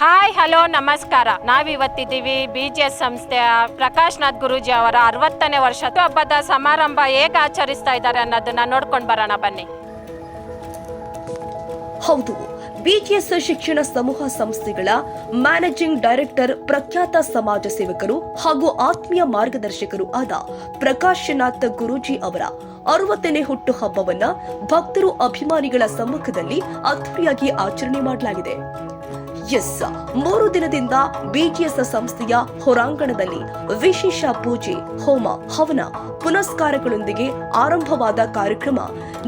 Hi hello ನಮಸ್ಕಾರ. ನಾವಿವತ್ತಿದ್ದೀವಿ BGS ಸಂಸ್ಥೆಯ ಪ್ರಕಾಶ್ ನಾಥ್ ಗುರೂಜಿ ಅವರ 60ನೇ ವರ್ಷ ಹಬ್ಬದ ಸಮಾರಂಭ ಹೇಗೆ ಆಚರಿಸ್ತಾ ಇದ್ದಾರೆ ಅನ್ನೋದನ್ನ ನೋಡ್ಕೊಂಡು ಬರೋಣ ಬನ್ನಿ. ಹೌದು, BGS ಶಿಕ್ಷಣ ಸಮೂಹ ಸಂಸ್ಥೆಗಳ ಮ್ಯಾನೇಜಿಂಗ್ ಡೈರೆಕ್ಟರ್, ಪ್ರಖ್ಯಾತ ಸಮಾಜ ಸೇವಕರು ಹಾಗೂ ಆತ್ಮೀಯ ಮಾರ್ಗದರ್ಶಕರು ಆದ ಪ್ರಕಾಶ್ ನಾಥ್ ಗುರೂಜಿ ಅವರ 60ನೇ ಹುಟ್ಟು ಹಬ್ಬವನ್ನ ಭಕ್ತರು, ಅಭಿಮಾನಿಗಳ ಸಮ್ಮುಖದಲ್ಲಿ ಅದ್ದೂರಿಯಾಗಿ ಆಚರಣೆ ಮಾಡಲಾಗಿದೆ. 3 ದಿನದಿಂದ BGS ಸಂಸ್ಥೆಯ ಹೊರಾಂಗಣದಲ್ಲಿ ವಿಶೇಷ ಪೂಜೆ, ಹೋಮ, ಹವನ, ಪುನಸ್ಕಾರಗಳೊಂದಿಗೆ ಆರಂಭವಾದ ಕಾರ್ಯಕ್ರಮ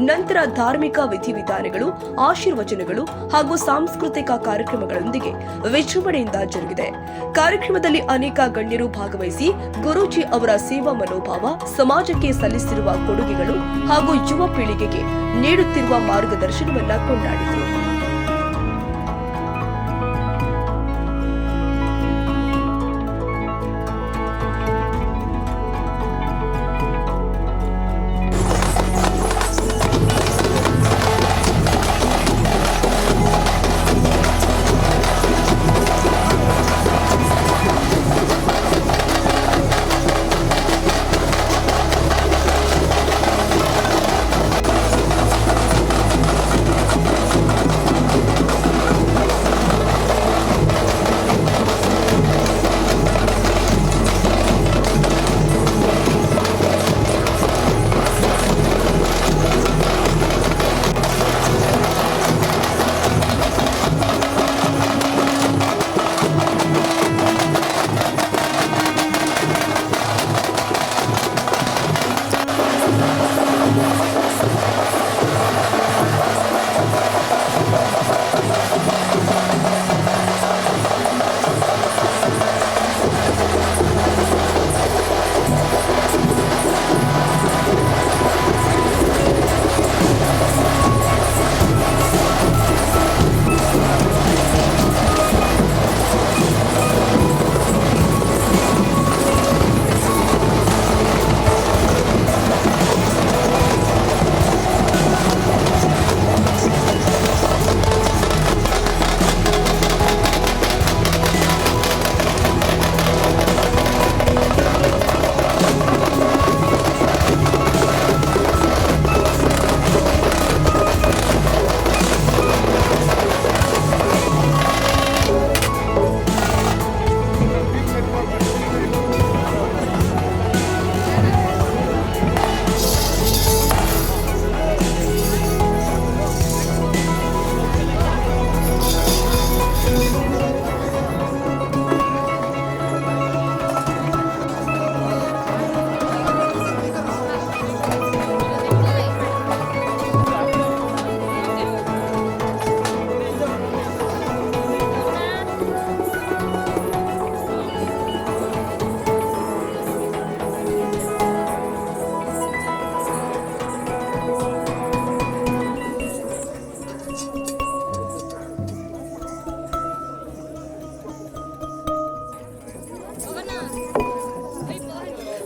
ನಂತರ ಧಾರ್ಮಿಕ ವಿಧಿವಿಧಾನಗಳು, ಆಶೀರ್ವಚನಗಳು ಹಾಗೂ ಸಾಂಸ್ಕೃತಿಕ ಕಾರ್ಯಕ್ರಮಗಳೊಂದಿಗೆ ವಿಜೃಂಭಣೆಯಿಂದ ಜರುಗಿದೆ. ಕಾರ್ಯಕ್ರಮದಲ್ಲಿ ಅನೇಕ ಗಣ್ಯರು ಭಾಗವಹಿಸಿ ಗುರೂಜಿ ಅವರ ಸೇವಾ ಮನೋಭಾವ, ಸಮಾಜಕ್ಕೆ ಸಲ್ಲಿಸಿರುವ ಕೊಡುಗೆಗಳು ಹಾಗೂ ಯುವ ಪೀಳಿಗೆಗೆ ನೀಡುತ್ತಿರುವ ಮಾರ್ಗದರ್ಶನವನ್ನ ಕೊಂಡಾಡಿದರು.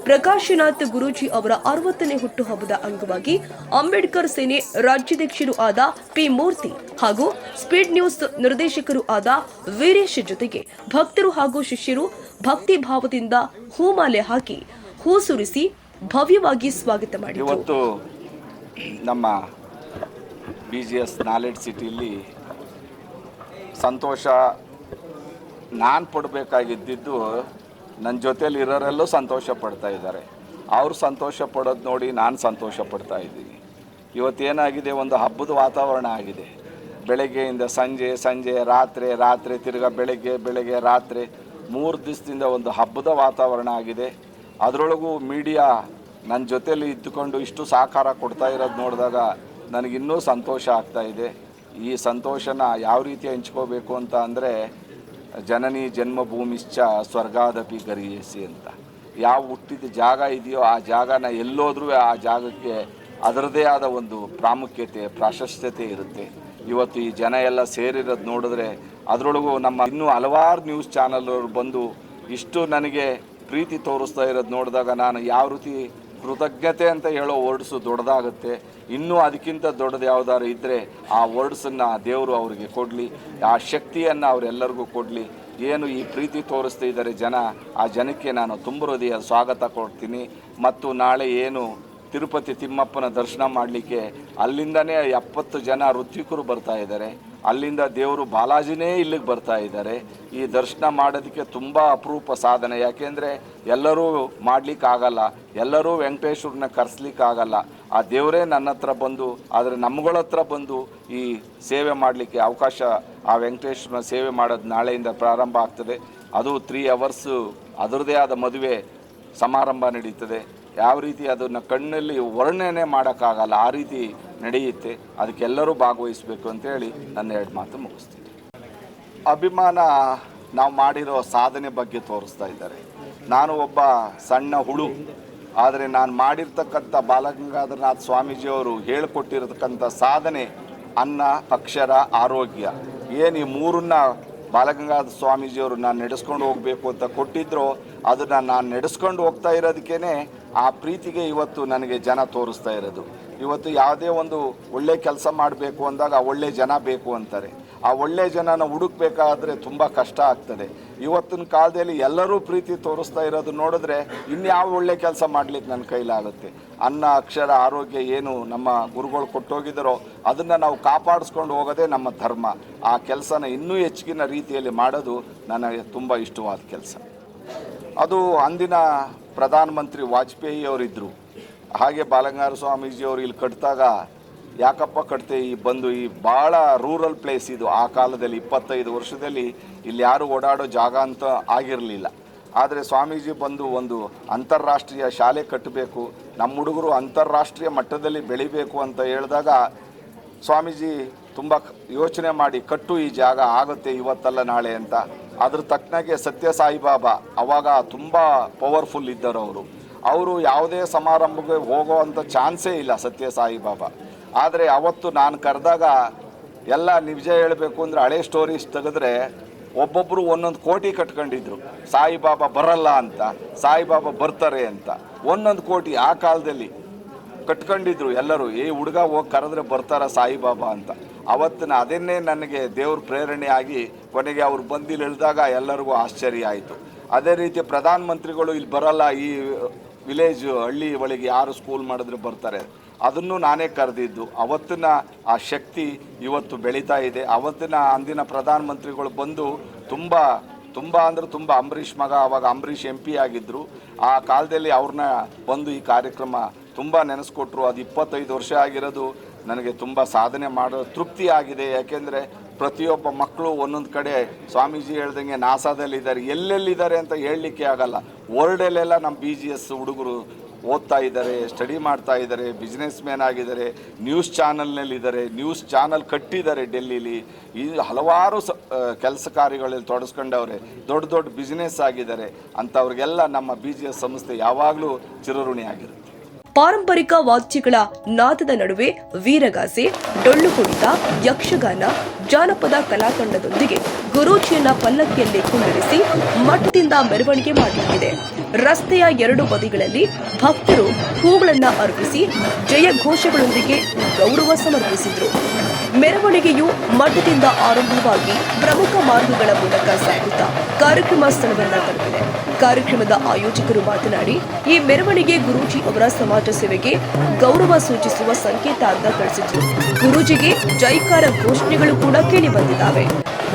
ಪ್ರಕಾಶ್ ನಾಥ್ ಗುರೂಜಿ ಅವರ 60ನೇ ಹುಟ್ಟುಹಬ್ಬದ ಅಂಗವಾಗಿ ಅಂಬೇಡ್ಕರ್ ಸೇನೆ ರಾಜ್ಯಾಧ್ಯಕ್ಷರು ಆದ ಪಿ ಮೂರ್ತಿ ಹಾಗೂ ಸ್ಪೀಡ್ ನ್ಯೂಸ್ ನಿರ್ದೇಶಕರು ಆದ ವೀರೇಶ್ ಜೊತೆಗೆ ಭಕ್ತರು ಹಾಗೂ ಶಿಷ್ಯರು ಭಕ್ತಿ ಭಾವದಿಂದ ಹೂಮಾಲೆ ಹಾಕಿ ಹೂ ಸುರಿಸಿ ಭವ್ಯವಾಗಿ ಸ್ವಾಗತ ಮಾಡಿದರು. ಇವತ್ತು ನಮ್ಮ BGS ನಾಲೆಡ್ಜ್ ಸಿಟಿಯಲ್ಲಿ ಸಂತೋಷ ನಾನು ಪಡಬೇಕಾಗಿದ್ದು ನನ್ನ ಜೊತೆಲಿ ಇರೋರೆಲ್ಲೂ ಸಂತೋಷ ಪಡ್ತಾ ಇದ್ದಾರೆ. ಅವರು ಸಂತೋಷ ಪಡೋದು ನೋಡಿ ನಾನು ಸಂತೋಷ ಪಡ್ತಾ ಇದ್ದೀನಿ. ಇವತ್ತೇನಾಗಿದೆ, ಒಂದು ಹಬ್ಬದ ವಾತಾವರಣ ಆಗಿದೆ. ಬೆಳಗ್ಗೆಯಿಂದ ಸಂಜೆ ರಾತ್ರಿ ತಿರ್ಗಾ ಬೆಳಗ್ಗೆ ರಾತ್ರಿ 3 ದಿವಸದಿಂದ ಒಂದು ಹಬ್ಬದ ವಾತಾವರಣ ಆಗಿದೆ. ಅದರೊಳಗೂ ಮೀಡಿಯಾ ನನ್ನ ಜೊತೆಲಿ ಇದ್ದುಕೊಂಡು ಇಷ್ಟು ಸಹಕಾರ ಕೊಡ್ತಾ ಇರೋದು ನೋಡಿದಾಗ ನನಗಿನ್ನೂ ಸಂತೋಷ ಆಗ್ತಾ ಇದೆ. ಈ ಸಂತೋಷನ ಯಾವ ರೀತಿ ಹಂಚ್ಕೋಬೇಕು ಅಂತ ಅಂದರೆ, ಜನನಿ ಜನ್ಮಭೂಮಿಶ್ಚ ಸ್ವರ್ಗಾದಪಿ ಗರೀಯಸಿ ಅಂತ. ಯಾವ ಹುಟ್ಟಿದ ಜಾಗ ಇದೆಯೋ ಆ ಜಾಗನ ಎಲ್ಲೋದ್ರೂ ಆ ಜಾಗಕ್ಕೆ ಅದರದೇ ಆದ ಒಂದು ಪ್ರಾಮುಖ್ಯತೆ, ಪ್ರಾಶಸ್ತ್ಯತೆ ಇರುತ್ತೆ. ಇವತ್ತು ಈ ಜನ ಎಲ್ಲ ಸೇರಿರೋದು ನೋಡಿದ್ರೆ, ಅದರೊಳಗೂ ನಮ್ಮ ಇನ್ನೂ ಹಲವಾರು ನ್ಯೂಸ್ ಚಾನಲ್ ಬಂದು ಇಷ್ಟು ನನಗೆ ಪ್ರೀತಿ ತೋರಿಸ್ತಾ ಇರೋದು ನೋಡಿದಾಗ ನಾನು ಯಾವ ರೀತಿ ಕೃತಜ್ಞತೆ ಅಂತ ಹೇಳೋ ವರ್ಡ್ಸು ದೊಡ್ಡದಾಗುತ್ತೆ. ಇನ್ನೂ ಅದಕ್ಕಿಂತ ದೊಡ್ಡದು ಯಾವುದಾದ್ರು ಇದ್ದರೆ ಆ ವರ್ಡ್ಸನ್ನು ದೇವರು ಅವರಿಗೆ ಕೊಡಲಿ, ಆ ಶಕ್ತಿಯನ್ನು ಅವರೆಲ್ಲರಿಗೂ ಕೊಡಲಿ. ಏನು ಈ ಪ್ರೀತಿ ತೋರಿಸ್ತಾ ಇದ್ದಾರೆ ಜನ, ಆ ಜನಕ್ಕೆ ನಾನು ತುಂಬ ಹೃದಯ ಸ್ವಾಗತ ಕೊಡ್ತೀನಿ. ಮತ್ತು ನಾಳೆ ಏನು ತಿರುಪತಿ ತಿಮ್ಮಪ್ಪನ ದರ್ಶನ ಮಾಡಲಿಕ್ಕೆ ಅಲ್ಲಿಂದನೇ 70 ಜನ ಋತ್ವಿಕರು ಬರ್ತಾ ಇದ್ದಾರೆ. ಅಲ್ಲಿಂದ ದೇವರು ಬಾಲಾಜಿನೇ ಇಲ್ಲಿಗೆ ಬರ್ತಾ ಇದ್ದಾರೆ. ಈ ದರ್ಶನ ಮಾಡೋದಕ್ಕೆ ತುಂಬ ಅಪರೂಪ ಸಾಧನೆ. ಯಾಕೆಂದರೆ ಎಲ್ಲರೂ ಮಾಡಲಿಕ್ಕಾಗಲ್ಲ, ಎಲ್ಲರೂ ವೆಂಕಟೇಶ್ವರನ್ನ ಕರೆಸ್ಲಿಕ್ಕಾಗಲ್ಲ. ಆ ದೇವರೇ ನನ್ನ ಹತ್ರ ಬಂದು, ಆದರೆ ನಮ್ಮಗಳ ಹತ್ರ ಬಂದು ಈ ಸೇವೆ ಮಾಡಲಿಕ್ಕೆ ಅವಕಾಶ, ಆ ವೆಂಕಟೇಶ್ವರನ ಸೇವೆ ಮಾಡೋದು ನಾಳೆಯಿಂದ ಪ್ರಾರಂಭ ಆಗ್ತದೆ. ಅದು 3 hours ಅದರದೇ ಆದ ಮದುವೆ ಸಮಾರಂಭ ನಡೀತದೆ. ಯಾವ ರೀತಿ ಅದನ್ನು ಕಣ್ಣಲ್ಲಿ ವರ್ಣನೆ ಮಾಡೋಕ್ಕಾಗಲ್ಲ, ಆ ರೀತಿ ನಡೆಯುತ್ತೆ. ಅದಕ್ಕೆಲ್ಲರೂ ಭಾಗವಹಿಸಬೇಕು ಅಂತೇಳಿ ನನ್ನ 2 ಮಾತು ಮುಗಿಸ್ತೀನಿ. ಅಭಿಮಾನ ನಾವು ಮಾಡಿರೋ ಸಾಧನೆ ಬಗ್ಗೆ ತೋರಿಸ್ತಾ ಇದ್ದಾರೆ. ನಾನು ಒಬ್ಬ ಸಣ್ಣ ಹುಳು, ಆದರೆ ನಾನು ಮಾಡಿರ್ತಕ್ಕಂಥ ಬಾಲಗಂಗಾಧರನಾಥ ಸ್ವಾಮೀಜಿಯವರು ಹೇಳಿಕೊಟ್ಟಿರತಕ್ಕಂಥ ಸಾಧನೆ ಅನ್ನ, ಅಕ್ಷರ, ಆರೋಗ್ಯ, ಏನು ಈ ಮೂರನ್ನ ಬಾಲಗಂಗಾಧರ ಸ್ವಾಮೀಜಿಯವರು ನಾನು ನಡೆಸ್ಕೊಂಡು ಹೋಗಬೇಕು ಅಂತ ಕೊಟ್ಟಿದ್ರು. ಅದನ್ನು ನಾನು ನಡೆಸ್ಕೊಂಡು ಹೋಗ್ತಾ ಇರೋದಕ್ಕೇ ಆ ಪ್ರೀತಿಗೆ ಇವತ್ತು ನನಗೆ ಜನ ತೋರಿಸ್ತಾ ಇರೋದು. ಇವತ್ತು ಯಾವುದೇ ಒಂದು ಒಳ್ಳೆ ಕೆಲಸ ಮಾಡಬೇಕು ಅಂದಾಗ ಒಳ್ಳೆ ಜನ ಬೇಕು ಅಂತಾರೆ. ಆ ಒಳ್ಳೆ ಜನನ ಹುಡುಕ್ಬೇಕಾದ್ರೆ ತುಂಬ ಕಷ್ಟ ಆಗ್ತದೆ. ಇವತ್ತಿನ ಕಾಲದಲ್ಲಿ ಎಲ್ಲರೂ ಪ್ರೀತಿ ತೋರಿಸ್ತಾ ಇರೋದು ನೋಡಿದ್ರೆ ಇನ್ಯಾವ ಒಳ್ಳೆ ಕೆಲಸ ಮಾಡಲಿಕ್ಕೆ ನನ್ನ ಕೈಲಾಗುತ್ತೆ. ಅನ್ನ, ಅಕ್ಷರ, ಆರೋಗ್ಯ ಏನು ನಮ್ಮ ಗುರುಗಳು ಕೊಟ್ಟೋಗಿದ್ದಾರೋ ಅದನ್ನು ನಾವು ಕಾಪಾಡಿಸ್ಕೊಂಡು ಹೋಗೋದೇ ನಮ್ಮ ಧರ್ಮ. ಆ ಕೆಲಸನ ಇನ್ನೂ ಹೆಚ್ಚಿನ ರೀತಿಯಲ್ಲಿ ಮಾಡೋದು ನನಗೆ ತುಂಬ ಇಷ್ಟವಾದ ಕೆಲಸ. ಅದು ಅಂದಿನ ಪ್ರಧಾನಮಂತ್ರಿ ವಾಜಪೇಯಿ ಅವರಿದ್ದರು. ಹಾಗೆ ಬಾಲಗಂಗಾಧರ ಸ್ವಾಮೀಜಿಯವರು ಇಲ್ಲಿ ಕಟ್ಟಿದಾಗ ಯಾಕಪ್ಪ ಕಟ್ತೆ ಈ ಬಂದು, ಈ ಭಾಳ ರೂರಲ್ ಪ್ಲೇಸ್ ಇದು. ಆ ಕಾಲದಲ್ಲಿ 25 ವರ್ಷದಲ್ಲಿ ಇಲ್ಲಿ ಯಾರು ಓಡಾಡೋ ಜಾಗ ಅಂತ ಆಗಿರಲಿಲ್ಲ. ಆದರೆ ಸ್ವಾಮೀಜಿ ಬಂದು ಒಂದು ಅಂತಾರಾಷ್ಟ್ರೀಯ ಶಾಲೆ ಕಟ್ಟಬೇಕು, ನಮ್ಮ ಹುಡುಗರು ಅಂತಾರಾಷ್ಟ್ರೀಯ ಮಟ್ಟದಲ್ಲಿ ಬೆಳಿಬೇಕು ಅಂತ ಹೇಳಿದಾಗ ಸ್ವಾಮೀಜಿ ತುಂಬ ಯೋಚನೆ ಮಾಡಿ ಕಟ್ಟು, ಈ ಜಾಗ ಆಗುತ್ತೆ ಇವತ್ತಲ್ಲ ನಾಳೆ ಅಂತ. ಅದ್ರ ತಕ್ಕನಾಗೆ ಸತ್ಯ ಸಾಯಿಬಾಬಾ ಅವಾಗ ತುಂಬ ಪವರ್ಫುಲ್ ಇದ್ದರು. ಅವರು ಯಾವುದೇ ಸಮಾರಂಭಕ್ಕೆ ಹೋಗೋ ಅಂಥ ಚಾನ್ಸೇ ಇಲ್ಲ ಸತ್ಯ ಸಾಯಿಬಾಬಾ. ಆದರೆ ಅವತ್ತು ನಾನು ಕರೆದಾಗ ಎಲ್ಲ ನಿಜ ಹೇಳಬೇಕು ಅಂದರೆ ಹಳೆ ಸ್ಟೋರೀಸ್ ತೆಗೆದ್ರೆ ಒಬ್ಬೊಬ್ಬರು 1 ಕೋಟಿ ಕಟ್ಕೊಂಡಿದ್ರು. ಸಾಯಿಬಾಬಾ ಬರಲ್ಲ ಅಂತ, ಸಾಯಿಬಾಬಾ ಬರ್ತಾರೆ ಅಂತ 1 ಕೋಟಿ ಆ ಕಾಲದಲ್ಲಿ ಕಟ್ಕೊಂಡಿದ್ರು ಎಲ್ಲರೂ. ಈ ಹುಡುಗ ಹೋಗಿ ಕರೆದ್ರೆ ಬರ್ತಾರ ಸಾಯಿಬಾಬಾ ಅಂತ. ಅವತ್ತಿನ ಅದನ್ನೇ ನನಗೆ ದೇವ್ರ ಪ್ರೇರಣೆ ಆಗಿ ಕೊನೆಗೆ ಅವ್ರು ಬಂದು ಇಲ್ಲಿ ಹೇಳಿದಾಗ ಎಲ್ಲರಿಗೂ ಆಶ್ಚರ್ಯ ಆಯಿತು. ಅದೇ ರೀತಿ ಪ್ರಧಾನಮಂತ್ರಿಗಳು ಇಲ್ಲಿ ಬರಲ್ಲ, ಈ ವಿಲೇಜ್ ಹಳ್ಳಿ ಒಳಗೆ ಯಾರು ಸ್ಕೂಲ್ ಮಾಡಿದ್ರೆ ಬರ್ತಾರೆ, ಅದನ್ನು ನಾನೇ ಕರೆದಿದ್ದು. ಅವತ್ತಿನ ಆ ಶಕ್ತಿ ಇವತ್ತು ಬೆಳೀತಾ ಇದೆ. ಅವತ್ತಿನ ಅಂದಿನ ಪ್ರಧಾನಮಂತ್ರಿಗಳು ಬಂದು ತುಂಬ ಅಂದರೆ ತುಂಬ ಅಂಬರೀಷ್ ಮಗ, ಅವಾಗ ಅಂಬರೀಷ್ MP ಆಗಿದ್ದರು. ಆ ಕಾಲದಲ್ಲಿ ಅವ್ರನ್ನ ಬಂದು ಈ ಕಾರ್ಯಕ್ರಮ ತುಂಬ ನೆನೆಸ್ಕೊಟ್ರು. ಅದು 25 ವರ್ಷ ಆಗಿರೋದು ನನಗೆ ತುಂಬ ಸಾಧನೆ ಮಾಡೋ ತೃಪ್ತಿ ಆಗಿದೆ. ಯಾಕೆಂದರೆ ಪ್ರತಿಯೊಬ್ಬ ಮಕ್ಕಳು ಒಂದೊಂದು ಕಡೆ ಸ್ವಾಮೀಜಿ ಹೇಳ್ದಂಗೆ ನಾಸಾದಲ್ಲಿದ್ದಾರೆ, ಎಲ್ಲೆಲ್ಲಿದ್ದಾರೆ ಅಂತ ಹೇಳಲಿಕ್ಕೆ ಆಗಲ್ಲ. ವರ್ಲ್ಡಲ್ಲೆಲ್ಲ ನಮ್ಮ BGS ಹುಡುಗರು ಓದ್ತಾ ಇದ್ದಾರೆ, ಸ್ಟಡಿ ಮಾಡ್ತಾ ಇದ್ದಾರೆ, ಬಿಸ್ನೆಸ್ ಮ್ಯಾನ್ ಆಗಿದ್ದಾರೆ, ನ್ಯೂಸ್ ಚಾನಲ್ನಲ್ಲಿದ್ದಾರೆ, ನ್ಯೂಸ್ ಚಾನಲ್ ಕಟ್ಟಿದ್ದಾರೆ ಡೆಲ್ಲಿಲಿ. ಈ ಹಲವಾರು ಕೆಲಸ ಕಾರ್ಯಗಳಲ್ಲಿ ತೊಡಸ್ಕೊಂಡವ್ರೆ, ದೊಡ್ಡ ದೊಡ್ಡ ಬಿಸ್ನೆಸ್ ಆಗಿದ್ದಾರೆ. ಅಂಥವ್ರಿಗೆಲ್ಲ ನಮ್ಮ BGS ಸಂಸ್ಥೆ ಯಾವಾಗಲೂ ಚಿರಋಣಿ ಆಗಿರುತ್ತೆ. ಪಾರಂಪರಿಕ ವಾದ್ಯಗಳ ನಾದದ ನಡುವೆ ವೀರಗಾಸೆ, ಡೊಳ್ಳು ಕುಣಿತ, ಯಕ್ಷಗಾನ, ಜಾನಪದ ಕಲಾತಂಡದೊಂದಿಗೆ ಗುರೂಜಿಯನ್ನ ಪಲ್ಲಕ್ಕಿಯಲ್ಲಿ ಕುಳ್ಳಿರಿಸಿ ಮಠದಿಂದ ಮೆರವಣಿಗೆ ಮಾಡಲಾಗಿದೆ. ರಸ್ತೆಯ 2 ಬದಿಗಳಲ್ಲಿ ಭಕ್ತರು ಹೂಗಳನ್ನ ಅರ್ಪಿಸಿ ಜಯ ಘೋಷಗಳೊಂದಿಗೆ ಗೌರವ ಸಮರ್ಪಿಸಿದರು. ಮೆರವಣಿಗೆಯು ಮಠದಿಂದ ಆರಂಭವಾಗಿ ಪ್ರಮುಖ ಮಾರ್ಗಗಳ ಮೂಲಕ ಸಾಗುತ್ತಾ ಕಾರ್ಯಕ್ರಮ ಸ್ಥಳವನ್ನ ತಲುಪಿದೆ. ಕಾರ್ಯಕ್ರಮದ ಆಯೋಜಕರು ಮಾತನಾಡಿ, ಈ ಮೆರವಣಿಗೆ ಗುರೂಜಿ ಅವರ ಸಮಾಜ ಸೇವೆಗೆ ಗೌರವ ಸೂಚಿಸುವ ಸಂಕೇತ ಅಂತ ತಿಳಿಸಿದ್ರು. ಗುರೂಜಿಗೆ ಜೈಕಾರ ಘೋಷಣೆಗಳು ಕೂಡ ಕೇಳಿ ಬಂದಿದ್ದಾವೆ.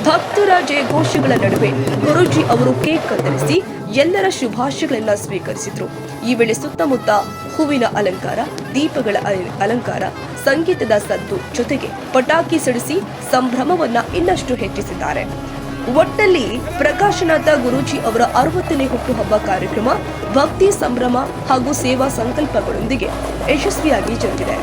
ಭಕ್ತರ ಜಯಘೋಷಗಳ ನಡುವೆ ಗುರೂಜಿ ಅವರು ಕೇಕ್ ಕತ್ತರಿಸಿ ಎಲ್ಲರ ಶುಭಾಶಯಗಳನ್ನ ಸ್ವೀಕರಿಸಿದ್ರು. ಈ ವೇಳೆ ಸುತ್ತಮುತ್ತ ಹೂವಿನ ಅಲಂಕಾರ, ದೀಪಗಳ ಅಲಂಕಾರ, ಸಂಗೀತದ ಸದ್ದು ಜೊತೆಗೆ ಪಟಾಕಿ ಸಿಡಿಸಿ ಸಂಭ್ರಮವನ್ನ ಇನ್ನಷ್ಟು ಹೆಚ್ಚಿಸಿದ್ದಾರೆ. ಒಟ್ಟಲ್ಲಿ ಪ್ರಕಾಶನಾಥ ಗುರೂಜಿ ಅವರ 60ನೇ ಹುಟ್ಟುಹಬ್ಬ ಕಾರ್ಯಕ್ರಮ ಭಕ್ತಿ, ಸಂಭ್ರಮ ಹಾಗೂ ಸೇವಾ ಸಂಕಲ್ಪಗಳೊಂದಿಗೆ ಯಶಸ್ವಿಯಾಗಿ ಜರುಗಿದೆ.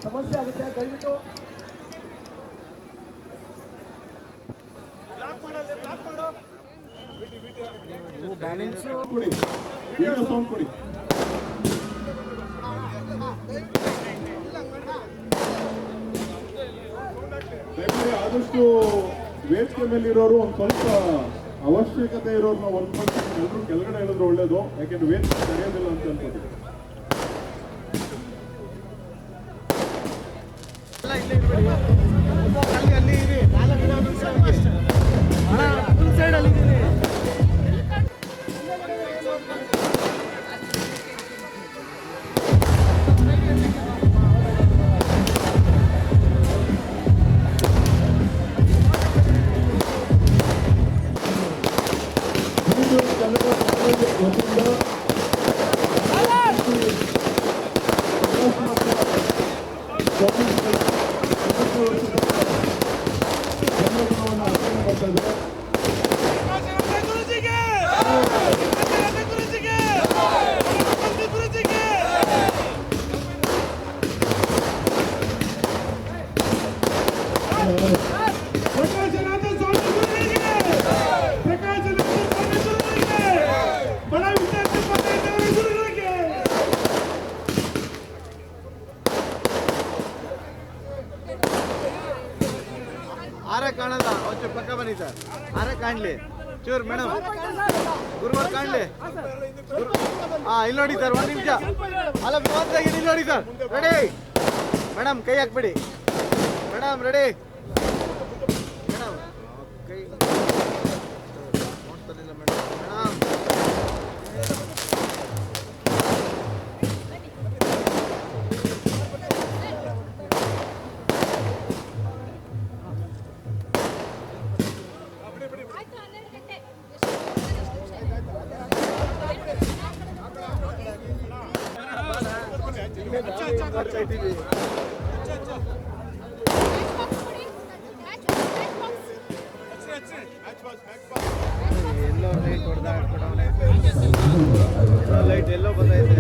ಸಮಸ್ಯೆ ಆಗುತ್ತೆ ದಯವಿಟ್ಟು ಕೊಡಿ ವಿಡಿಯೋ ಸೌಂಡ್ ಕೊಡಿ ದಯವಿಟ್ಟು ಆದಷ್ಟು ವೇದಿಕೆ ಮೇಲೆ ಇರೋರು ಒಂದು ಸ್ವಲ್ಪ ಅವಶ್ಯಕತೆ ಇರೋರ್ನ ಒಂದು ಪರ್ಸೆಂಟ್ ಎಲ್ಲರೂ ಕೆಳಗಡೆ ಹೇಳಿದ್ರೆ ಒಳ್ಳೇದು, ಯಾಕೆಂದ್ರೆ ವೇದಿಕೆ ನಡೆಯೋದಿಲ್ಲ ಅಂತ ಅನ್ಕೋತೀವಿ. ಆರೆ ಕಾಣಲ್ಲ, ಒಂಚೂರು ಪಕ್ಕ ಬನ್ನಿ ಸರ್. ಆರೆ ಕಾಣ್ಲಿ ಚೂರು ಮೇಡಮ್, ಗುರುವಾರ ಕಾಣ್ಲಿ. ಇಲ್ಲಿ ನೋಡಿ ಸರ್, ಒಂದು ನಿಮಿಷ. ಅಲ್ಲ ಇಲ್ಲಿ ನೋಡಿ ಸರ್, ರೆಡಿ ಮೇಡಮ್, ಕೈ ಹಾಕ್ಬಿಡಿ ಮೇಡಮ್. ಮೇಡಮ್ ರೆಡಿ ಮೇಡಮ್ ಕೈ ನೋಡ್ತಾರಿಲ್ಲ ಮೇಡಮ್ ಮೇಡಮ್ ಎಲ್ಲೋ ಲೈಟ್ ಹೊಡೆದಾಡ್ಬಿಡೋನೆ ಲೈಟ್ ಎಲ್ಲೋ ಬಂದೈತೆ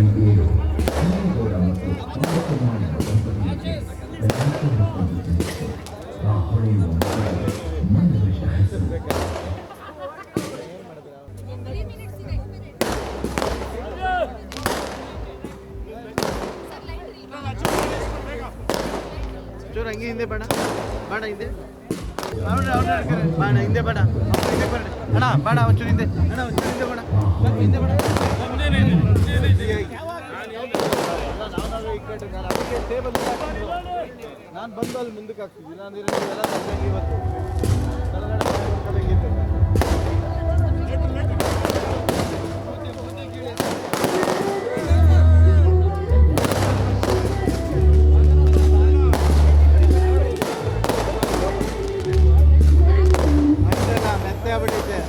ಚೂರು ಹಂಗೆ ಹಿಂದೆ ಬೇಡ ಬೇಡ ಹಿಂದೆ ಬೇಡ ಹಿಂದೆ ಬೇಡ ಹಿಂದೆ ಬೇಡ ಅಣ್ಣ ಬೇಡ ಒಂಚೂರು ಹಿಂದೆ ಅಣ್ಣ ಒಂಚೂರು ಹಿಂದೆ ಬೇಡ ಹಿಂದೆ ಬೇಡ ನಾನು ಬಂದು ಅಲ್ಲಿ ಮುಂದಕ್ಕೆ ಹಾಕ್ತಿದ್ವಿ ನಾನು ನೀವೆಲ್ಲ ತಂದಂಗೆ ಇವತ್ತು ಹೆಂಗಿತ್ತು ಮೆತ್ತೆ ಆಗ್ಬಿಟ್ಟೈತೆ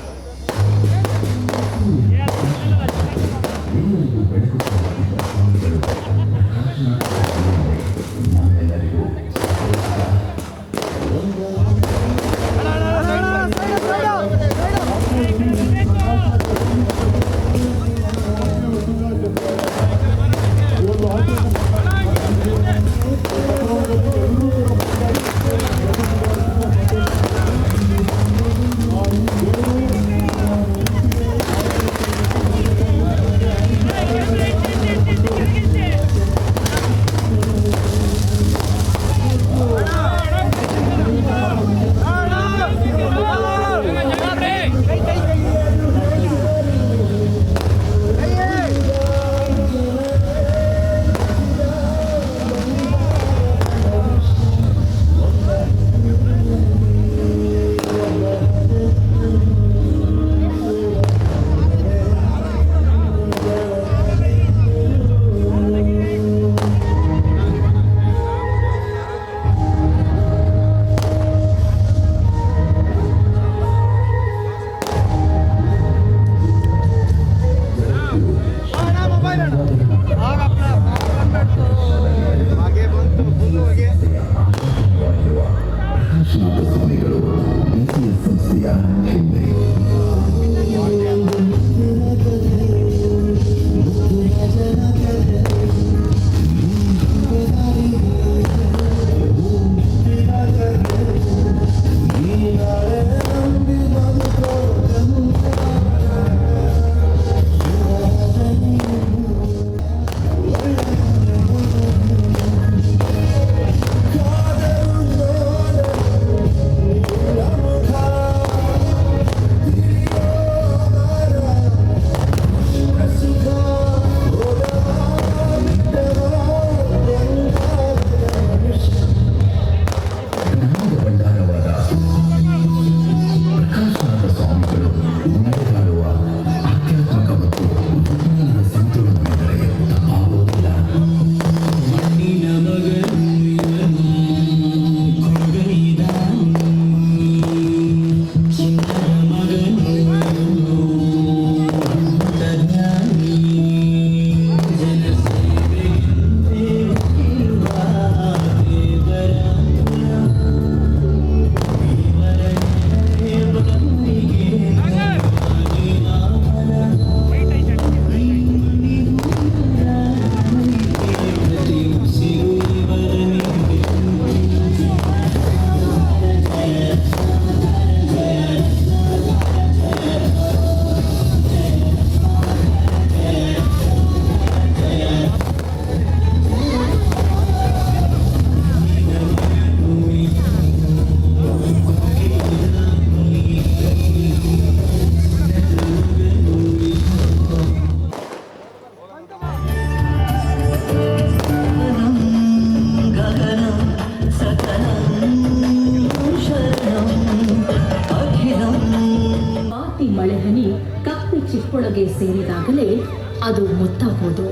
ಹಾಗೆ ಬಂತು ಫುಲ್ ಹೋಗಿ ಬಗೆ ಸೇರಿದಾಗಲೇ ಅದು ಮುತ್ತಾಗೋದು.